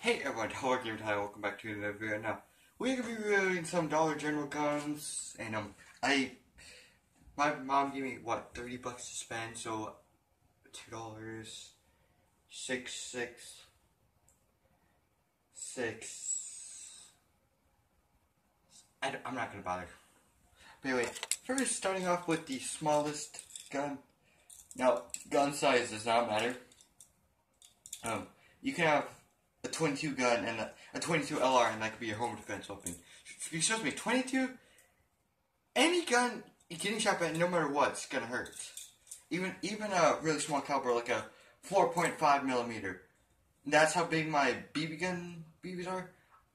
Hey everyone, Hello Game Time, welcome back to another video. Now, we're gonna be reviewing some Dollar General guns, and my mom gave me, what, 30 bucks to spend, so $2, I'm not gonna bother. But anyway, first starting off with the smallest gun. Now, gun size does not matter. You can have a 22 gun and a 22 LR, and that could be your home defense weapon. Excuse me, 22? Any gun getting shot by, no matter what, it's gonna hurt. Even a really small caliber, like a 4.5 millimeter. That's how big my BBs are.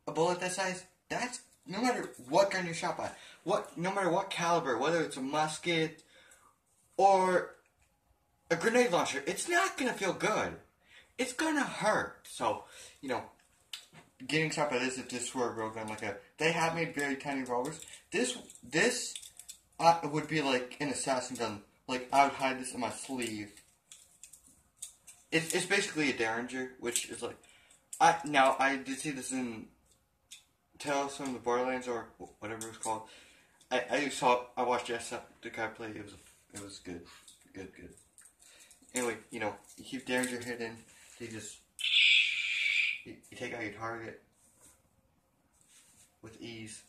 A bullet that size. That's no matter what gun you're shot by. No matter what caliber, whether it's a musket or a grenade launcher, it's not gonna feel good. It's gonna hurt. So, getting shot by this, if this were a real gun, they have made very tiny revolvers. This would be like an assassin gun. Like, I would hide this in my sleeve. It's basically a Derringer, which is like, I did see this in Tales from the Borderlands, or whatever it's called. I watched the guy play, it was good. Anyway, you keep Derringer hidden. You take out your target with ease.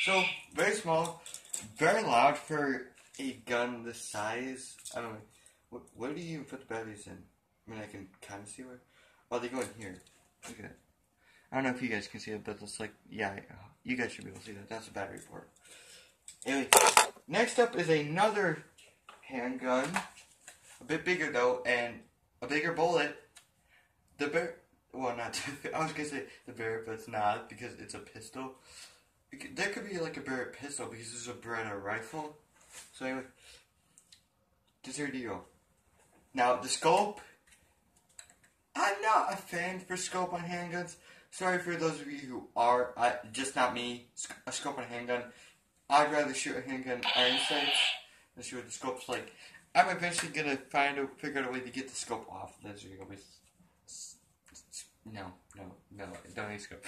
So, very small, very loud for a gun this size. I don't know, where do you even put the batteries in? I mean, I can kind of see where. Oh, they go in here. Look at it. I don't know if you guys can see it, but it's like, yeah, you guys should be able to see that. That's a battery port. Anyway, next up is another handgun. A bit bigger though, and a bigger bullet. I was gonna say the Barrett, but it's not, because it's a pistol. There could be like a Barrett pistol, because this is a Beretta rifle. So anyway, Desert Eagle. Now, the scope, I'm not a fan for scope on handguns. Sorry for those of you who are, just not me, a scope on a handgun. I'd rather shoot a handgun iron sights than shoot with the scopes. Like, I'm eventually gonna figure out a way to get the scope off the Desert Eagle. No, don't need scope.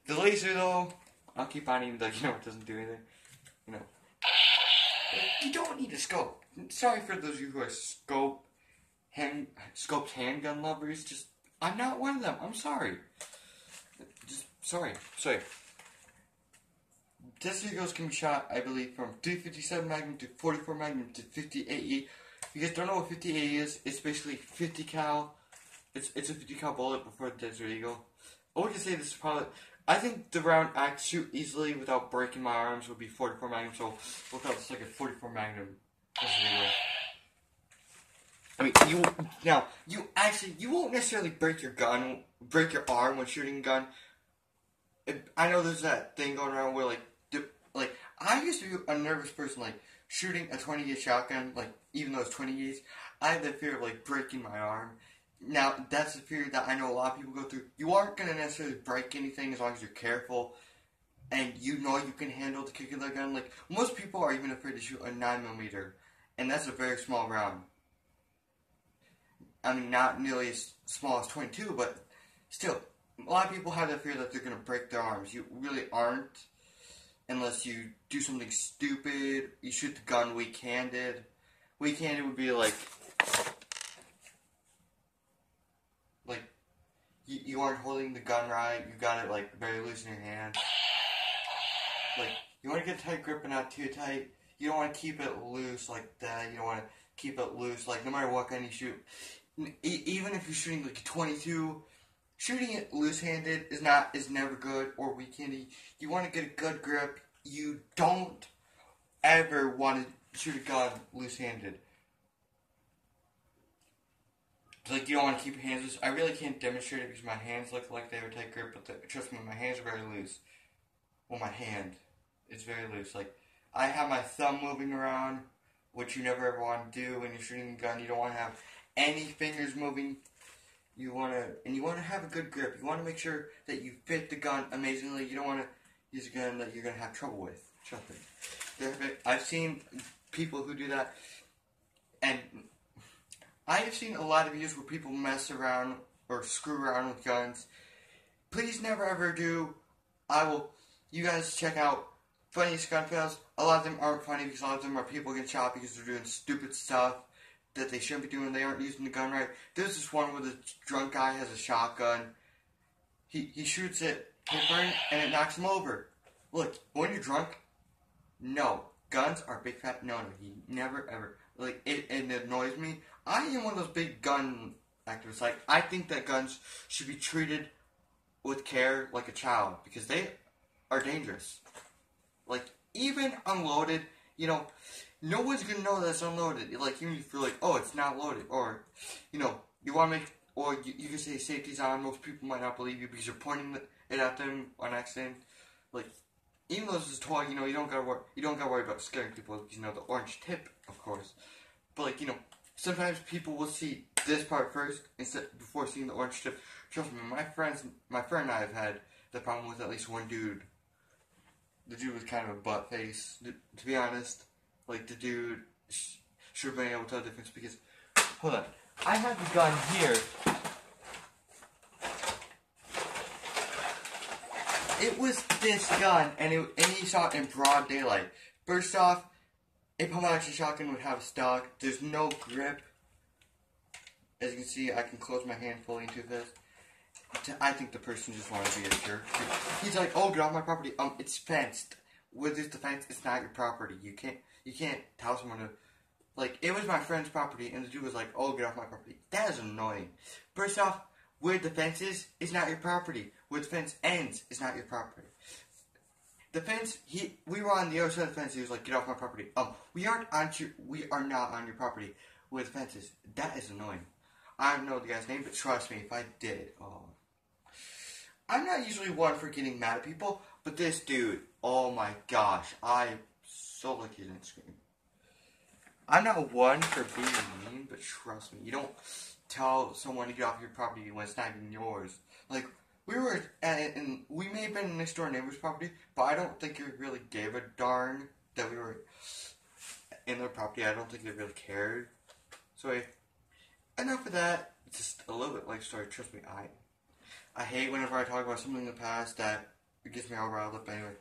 The laser though, I'll keep on, even though it doesn't do anything. You don't need a scope. Sorry for those of you who are scoped handgun lovers. I'm not one of them. I'm sorry. Sorry. Desert Eagles can be shot, I believe, from 357 Magnum to 44 Magnum to 50 AE. If you guys don't know what 50 AE is, it's basically 50 cal. It's a 50 cal bullet before the Desert Eagle. I would say this is probably, I think the round I could shoot easily without breaking my arms would be 44 Magnum, so we'll call this like a 44 Magnum Desert Eagle. I mean, you won't necessarily break your arm when shooting a gun. I know there's that thing going around where I used to be a nervous person, shooting a 20 gauge shotgun, even though it's 20 gauge, I had that fear of breaking my arm. Now, that's the fear that I know a lot of people go through. You aren't going to necessarily break anything as long as you're careful, and you can handle the kick of that gun. Most people are even afraid to shoot a 9mm, and that's a very small round. I mean, not nearly as small as 22, but still, a lot of people have that fear that they're going to break their arms. You really aren't, unless you do something stupid. You shoot the gun weak-handed. Weak-handed would be you aren't holding the gun right. You got it very loose in your hand. You want to get a tight grip, but not too tight. You don't want to keep it loose like that. You don't want to keep it loose. No matter what gun you shoot, even if you're shooting a 22. Shooting it loose-handed is never good, or weak-handed. You want to get a good grip. You don't ever want to shoot a gun loose-handed. You don't want to keep your hands loose. I really can't demonstrate it because my hands look like they have a tight grip, but trust me, my hands are very loose. Well, my hand is very loose. I have my thumb moving around, which you never ever want to do when you're shooting a gun. You don't want to have any fingers moving. You want to have a good grip. You want to make sure that you fit the gun amazingly. You don't want to use a gun that you're going to have trouble with. Trust me. I've seen people who do that, and I have seen a lot of videos where people mess around or screw around with guns, please never ever do. You guys check out funniest gun fails. A lot of them aren't funny because a lot of them are people getting shot because they're doing stupid stuff that they shouldn't be doing. They aren't using the gun right. There's this one where the drunk guy has a shotgun. He shoots it, and it knocks him over. Look, when you're drunk, no. Guns are big fat no. He never ever, like, it annoys me. I am one of those big gun activists. Like, I think that guns should be treated with care like a child because they are dangerous. Like, even unloaded, no one's gonna know that it's unloaded. Like, even if you feel like, oh, it's not loaded, or, you want to make, or you can say safety's on. Most people might not believe you because you're pointing it at them on accident. Like, even though it's a toy, you don't gotta worry about scaring people because the orange tip, of course. But like, sometimes people will see this part first before seeing the orange tip. Trust me, my friend and I have had the problem with at least one dude. The dude was kind of a butt face, to be honest. Like, the dude should have been able to tell the difference because, hold on, I have the gun here. It was this gun, and he saw it in broad daylight. First off, a pump-action shotgun would have stock. There's no grip. As you can see, I can close my hand fully into this. I think the person just wanted to be a jerk. He's like, "Oh, get off my property." It's fenced. With this defense, it's not your property. You can't tell someone to, like, it was my friend's property, and the dude was like, "Oh, get off my property." That is annoying. First off, where the fence is, it's not your property. Where the fence ends, it's not your property. The fence, we were on the other side of the fence. He was like, "Get off my property." We are not on your property where the fence is. That is annoying. I don't know the guy's name, but trust me, if I did, I'm not usually one for getting mad at people, but this dude, oh my gosh, I'm so lucky he didn't scream. I'm not one for being mean, but trust me, you don't tell someone to get off your property when it's not even yours. Like, we were we may have been next door neighbor's property, but I don't think it really gave a darn that we were in their property. I don't think they really cared. So, enough of that. It's just a little bit like story. Trust me, I hate whenever I talk about something in the past that it gets me all riled up. Anyway,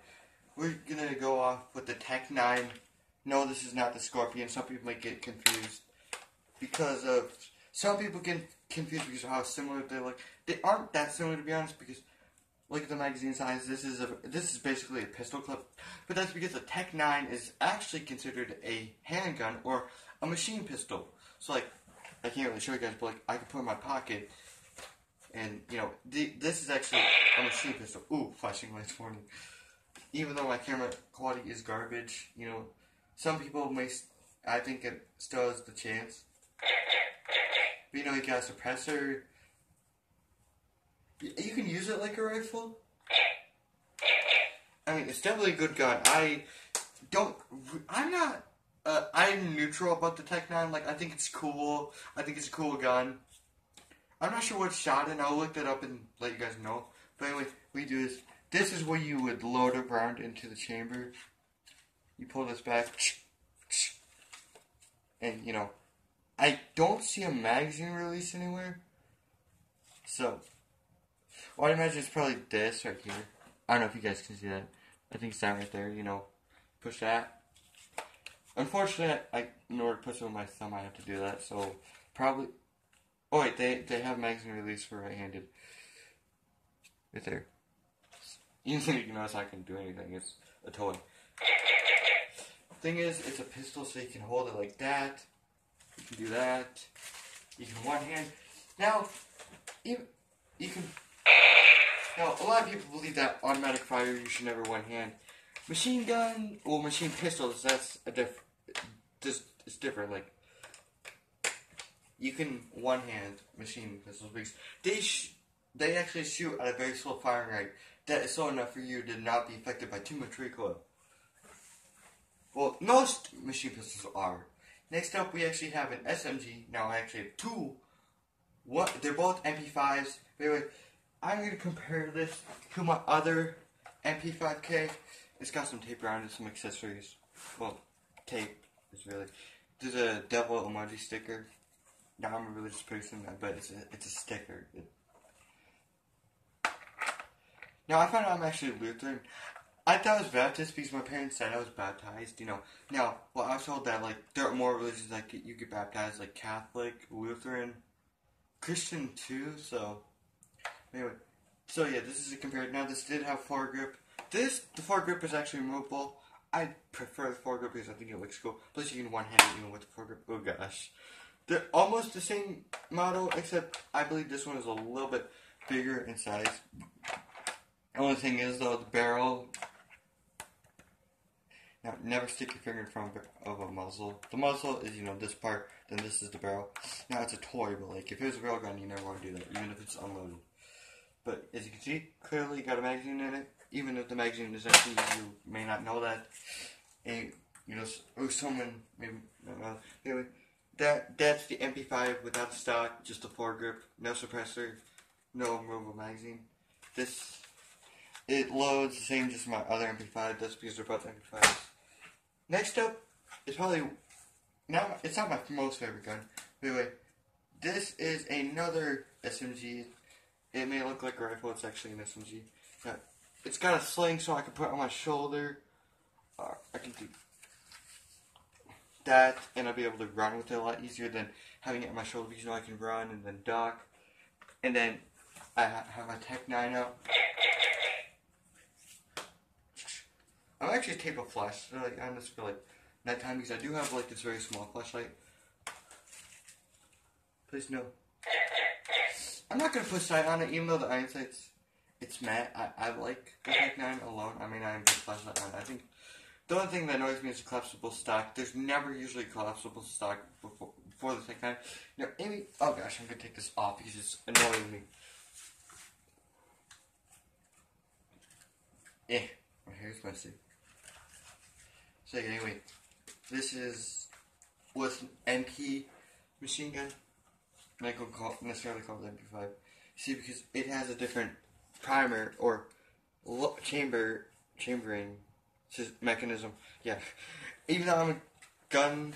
we're gonna go off with the Tech 9. No, this is not the Scorpion. Some people might get confused because of how similar they look. They aren't that similar, to be honest, because look at the magazine size. This is basically a pistol clip, but that's because the Tech 9 is actually considered a handgun or a machine pistol. So, like, I can't really show you guys, but like, I can put it in my pocket, and this is actually a machine pistol. Ooh, flashing lights warning. Even though my camera quality is garbage, some people I think it still has the chance. But you got a suppressor. You can use it like a rifle. I mean, it's definitely a good gun. I'm neutral about the Tech 9. Like, I think it's cool. I think it's a cool gun. I'm not sure what shot in. I'll look that up and let you guys know. But anyway, we do this. This is where you would load a round into the chamber. You pull this back. And, I don't see a magazine release anywhere. So, well, I imagine it's probably this right here. I don't know if you guys can see that. I think it's that right there, Push that. Unfortunately, in order to push it with my thumb, I have to do that. So, probably... Oh, wait, they have magazine release for right-handed. Right there. Even though you can notice I can do anything. It's a toy. Thing is, it's a pistol, so you can hold it like that. You can do that. You can one hand. Now, you can... Now, a lot of people believe that automatic fire, you should never one hand. Machine gun, or machine pistols, that's it's different. Like, you can one hand machine pistols because they actually shoot at a very slow firing rate that is slow enough for you to not be affected by too much recoil. Well, most machine pistols are. Next up, we actually have an SMG. Now, I actually have two. They're both MP5s. But anyway, I'm going to compare this to my other MP5K. It's got some tape around it, some accessories. Well, tape is really... There's a devil emoji sticker. now I'm a religious person, but it's a sticker. Now I found out I'm actually Lutheran. I thought I was Baptist because my parents said I was baptized, you know. Now, well, I was told that, like, there are more religions that you get baptized, like Catholic, Lutheran, Christian too, so, anyway. So, yeah, this is a compare. Now, this did have foregrip. The foregrip is actually removable. I prefer the foregrip because I think it looks cool. Plus, you can one-hand it even with the foregrip. Oh, gosh. They're almost the same model, except I believe this one is a little bit bigger in size. The only thing is, though, the barrel. Now, never stick your finger in front of a muzzle. The muzzle is, you know, this part, then this is the barrel. Now, it's a toy, but, like, if it was a real gun, you never want to do that, even if it's unloaded. But, as you can see, clearly got a magazine in it. Even if the magazine is empty, you may not know that. And, you know, someone maybe not know. Anyway, that's the MP5 without the stock, just a foregrip, no suppressor, no removable magazine. It loads the same as my other MP5, that's because they're both MP5s. Next up is probably, now it's not my most favorite gun. Anyway, this is another SMG. It may look like a rifle, it's actually an SMG. Now, it's got a sling so I can put it on my shoulder. I can do that, and I'll be able to run with it a lot easier than having it on my shoulder because, you know, I can run and then duck. And then I have my Tech 9 out. I'm actually tape a flash, so like, on this for like nighttime because I do have like this very small flashlight. Please no. I'm not gonna put sight on it, even though the iron sight's it's matte. I like the Tech 9 alone. I mean, I put flashlight on it. I think the only thing that annoys me is the collapsible stock. There's never usually collapsible stock before the Tech 9. Now, Amy, oh gosh, I'm gonna take this off because it's annoying me. My hair's messy. So anyway, this is what's an MP machine gun. I'm not gonna necessarily call it MP5. See, because it has a different primer or chambering mechanism. Yeah. Even though I'm a gun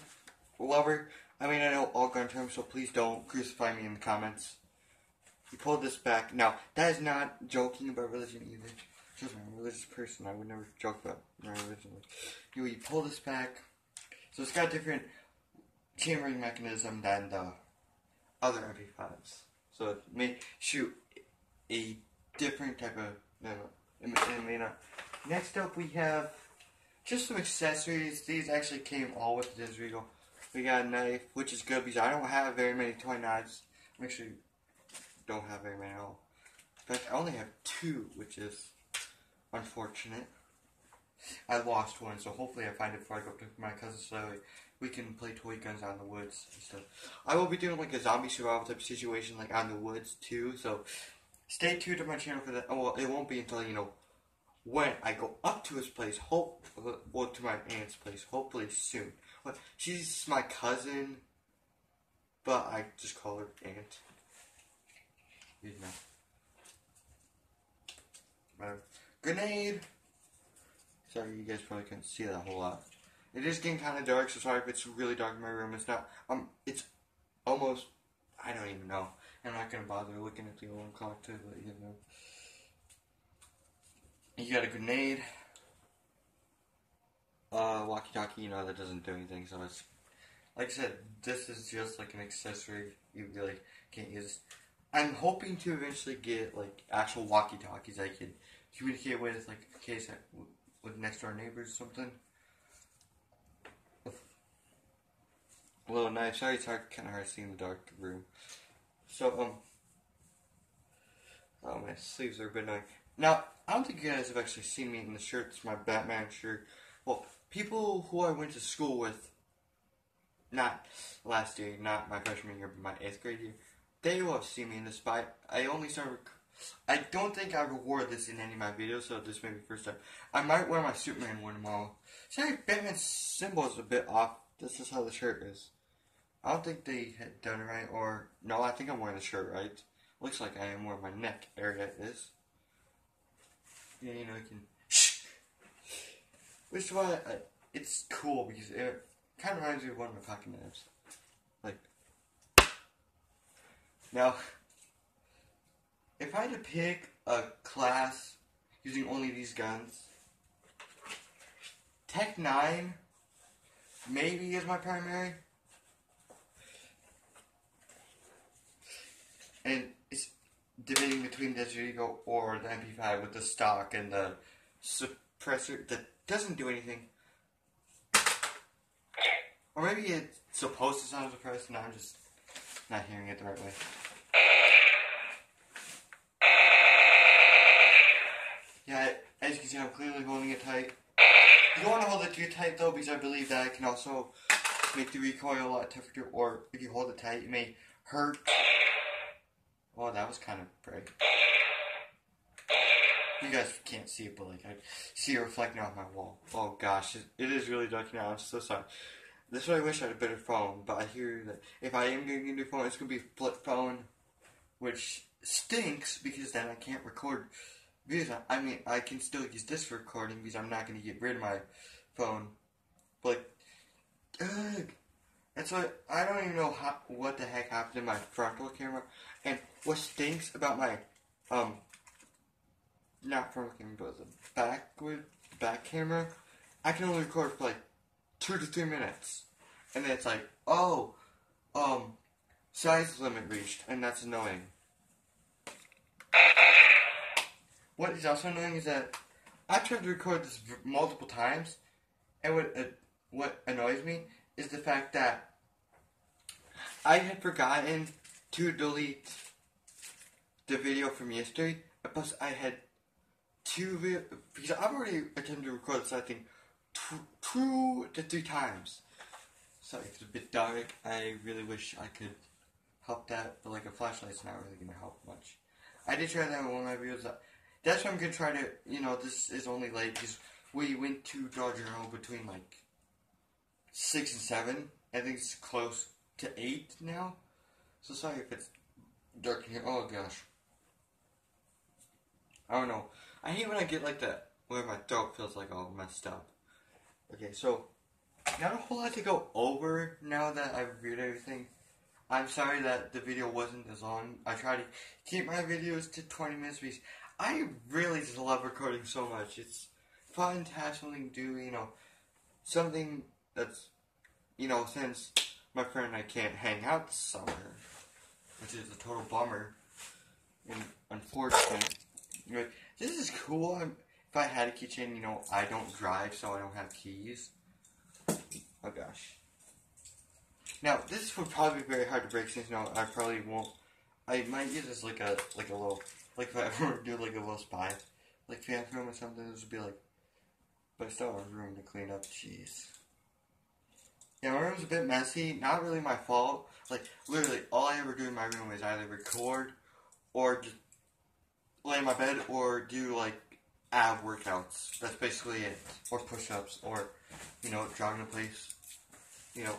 lover, I mean, I know all gun terms, so please don't crucify me in the comments. You pulled this back. Now, that is not joking about religion either. Just I'm a religious person. I would never joke about my religion. Anyway, you pull this back. So it's got a different chambering mechanism than the other MP5s. So it may shoot a different type of... it may not. Next up, we have just some accessories. These actually came all with this Regal. We got a knife, which is good because I don't have very many toy knives. I actually don't have very many at all. In fact, I only have 2, which is unfortunate. I lost one, so hopefully I find it before I go up to my cousin so we can play toy guns out in the woods and stuff. I will be doing like a zombie survival type situation like out in the woods too, so stay tuned to my channel for that. Oh, well, it won't be until, you know, when I go up to his place, or to my aunt's place, hopefully soon. Well, she's my cousin, but I just call her aunt. You know. Grenade. Sorry, you guys probably couldn't see that a whole lot. It is getting kind of dark, so sorry if it's really dark in my room. It's not. It's almost. I don't even know. I'm not gonna bother looking at the alarm clock to let you know. You got a grenade. Walkie-talkie. You know that doesn't do anything. So it's like I said. This is just like an accessory. You really can't use. I'm hoping to eventually get like actual walkie-talkies I could communicate with, like in case with next door neighbors or something. A little knife. Sorry, it's kind of hard to see in the dark room. So oh, my sleeves are a bit annoying. Now, I don't think you guys have actually seen me in the shirt. It's my Batman shirt. Well, people who I went to school with, not last year, not my freshman year, but my 8th grade year, they will have seen me in this, but I only started. I don't think I ever wore this in any of my videos, so this may be the first time. I might wear my Superman one tomorrow. Sorry, Batman's symbol is a bit off. This is how the shirt is. I don't think they had done it right, or no, I think I'm wearing the shirt right. Looks like I am where my neck area is. Yeah, you know, you can. Which is why it's cool because it kind of reminds me of one of my pocket knives. Like, Now, if I had to pick a class using only these guns, Tech 9 maybe is my primary. And it's debating between the Desert Eagle or the MP5 with the stock and the suppressor that doesn't do anything. Or maybe it's supposed to sound suppressed and I'm just not hearing it the right way. Yeah, as you can see, I'm clearly holding it tight. You don't want to hold it too tight though, because I believe that it can also make the recoil a lot tougher, or if you hold it tight, it may hurt. Oh, that was kind of bright. You guys can't see it, but like I see it reflecting off my wall. Oh gosh, it is really dark now. I'm so sorry. This is why I wish I had a better phone, but I hear that if I am getting a new phone, it's gonna be a flip phone, which stinks because then I can't record videos. I mean, I can still use this for recording because I'm not gonna get rid of my phone. But ugh. And so I don't even know what the heck happened to my frontal camera. And what stinks about my, not frontal camera, but the back camera, I can only record for like 2 to 3 minutes. And then it's like, oh, size limit reached, and that's annoying. What is also annoying is that I tried to record this multiple times, and what annoys me is the fact that I had forgotten to delete the video from yesterday, plus I had because I've already attempted to record this, I think, 2 to 3 times. Sorry, it's a bit dark. I really wish I could help that, but like a flashlight's not really going to help much. I did try that in one of my videos. That's why I'm going to try to, this is only late because we went to Dollar General between like 6 and 7. I think it's close to 8 now. So sorry if it's dark in here. Oh gosh. I don't know. I hate when I get like that, where my throat feels like all messed up. Okay, so, not a whole lot to go over now that I've reviewed everything. I'm sorry that the video wasn't as long. I try to keep my videos to 20 minutes because I really just love recording so much. It's fun to have something to do, something that's, since my friend and I can't hang out this summer, which is a total bummer and unfortunate. This is cool. If I had a keychain, I don't drive, so I don't have keys. Oh gosh. Now, this would probably be very hard to break since, I probably won't. I might use this like a little, like if I ever do like a little spy, like fan film or something, this would be like, but I still have room to clean up. Jeez. Yeah, my room's a bit messy. Not really my fault. Like, literally, all I ever do in my room is either record or just lay in my bed or do, like, ab workouts. That's basically it. Or push-ups or, jogging in place.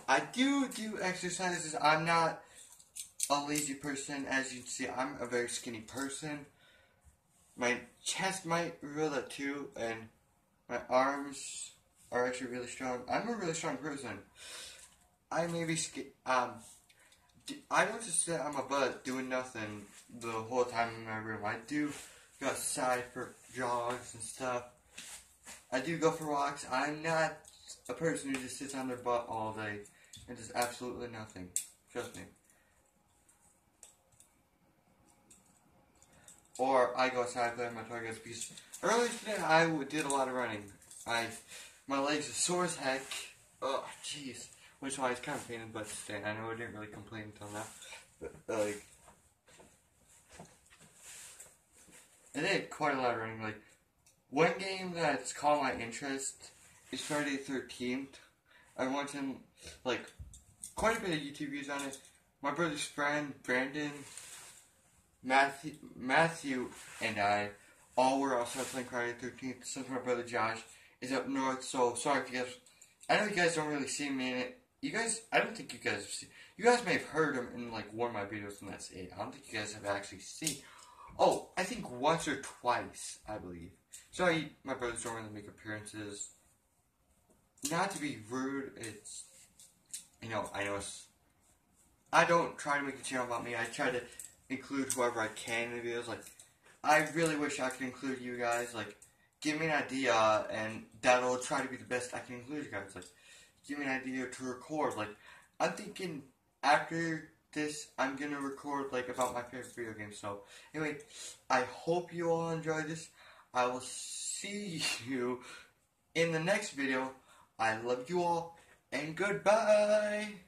I do exercises. I'm not a lazy person. As you can see, I'm a very skinny person. My chest might reveal that too, and my arms are actually really strong. I'm a really strong person. I may be I don't just sit on my butt doing nothing the whole time in my room. I do go outside for jogs and stuff. I do go for walks. I'm not a person who just sits on their butt all day and does absolutely nothing. Trust me. Or I go outside playing my targets because earlier today I did a lot of running. My legs are sore as heck. Oh, jeez. Which is why it's kind of pain in the butt today. I know I didn't really complain until now. But, like, I did quite a lot of running. Like, one game that's caught my interest is Friday the 13th. I watched like, quite a bit of YouTube views on it. My brother's friend, Brandon, Matthew, and I all were also playing Friday the 13th since my brother Josh is up north. So, sorry if you guys, I know you guys don't really see me in it. I don't think you guys have seen, you guys may have heard him in like one of my videos and that's it. I don't think you guys have actually seen. Oh, I think once or twice, I believe. Sorry, my brothers don't really make appearances. Not to be rude, it's, I know I don't try to make a channel about me. I try to include whoever I can in the videos. Like, I really wish I could include you guys. Like, give me an idea, and that'll try to be the best I can include you guys. Like, give me an idea to record. Like, I'm thinking after this, I'm gonna record like about my favorite video games. So, anyway, I hope you all enjoy this. I will see you in the next video. I love you all, and goodbye.